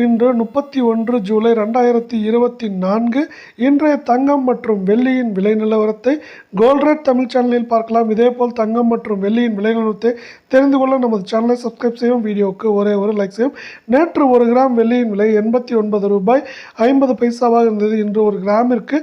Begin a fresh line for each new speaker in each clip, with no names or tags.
இன்று 31 ஜூலை 2024 இன்றைய தங்கம் மற்றும் வெள்ளியின் விலை நிலவரத்தை கோல்ட் ரேட் தமிழ் சேனலில் பார்க்கலாம். இதேபோல் தங்கம் மற்றும் வெள்ளியின் விலை நிலவரத்தை தெரிந்து கொள்ள நமது சேனலை சப்ஸ்கிரைப் செய்யும். வீடியோவுக்கு ஒரே ஒரு லைக் செய்யும். நேற்று 1 கிராம் வெள்ளியின் விலை 89 ரூபாய் 50 பைசாவாக இருந்தது. இன்று 1 கிராமிற்கு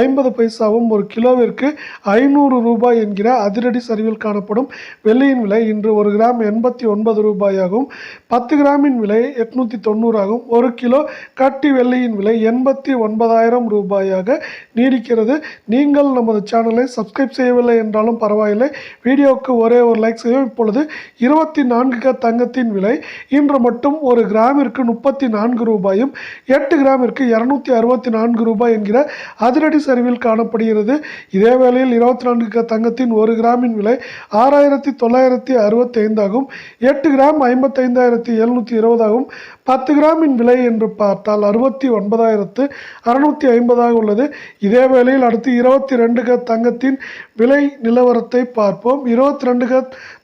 50 பைசாவும் 1 கிலோவிற்கு 500 ரூபாய் என்கிற அதிரடி சரிவில் காணப்படும். வெள்ளியின் விலை இன்று 1 கிராம் 89 ரூபாயாகவும் 10 கிராமின் விலை 890 ஆகும். 1 கிலோ கட்டி வெள்ளியின் விலை 89,000 ரூபாயாக நீடிக்கிறது. நீங்கள் நமது சேனலை சப்ஸ்கிரைப் செய்யவில்லை என்றாலும் பரவாயில்லை, வீடியோவுக்கு ஒரே ஒரு லைக் செய்யும். இப்பொழுது 24 தங்கத்தின் விலை இன்று மட்டும் 1 கிராமிற்கு 34 ரூபாயும் 8 கிராமிற்கு 264 ரூபாய் என்கிற அதிரடி சரிவில் காணப்படுகிறது. இதே வேளையில் 24 தங்கத்தின் 1 கிராமின் விலை 6,965 ஆகும். 8 கிராம் 55,720 ஆகும். 10 கிராமின் விலை என்று பார்த்தால் 69,650 உள்ளது. இதே வேளையில் அடுத்து 22 தங்கத்தின் விலை நிலவரத்தை பார்ப்போம். 22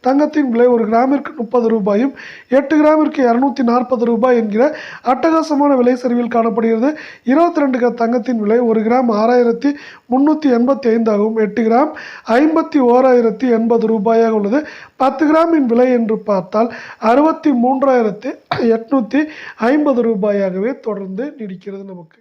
தங்கத்தின் விலை 1 கிராமிற்கு 30 ரூபாயும் 8 கிராமிற்கு 240 ரூபாய் என்கிற அட்டகாசமான விலை சரிவில் காணப்படுகிறது. 22 தங்கத்தின் விலை 1 கிராம் 6,385 ஆகும். 8 கிராம் 51,080 ரூபாயாக உள்ளது. 10 கிராமின் விலை என்று பார்த்தால் 63,850 ரூபாயாகவே தொடர்ந்து நீடிக்கிறது நமக்கு.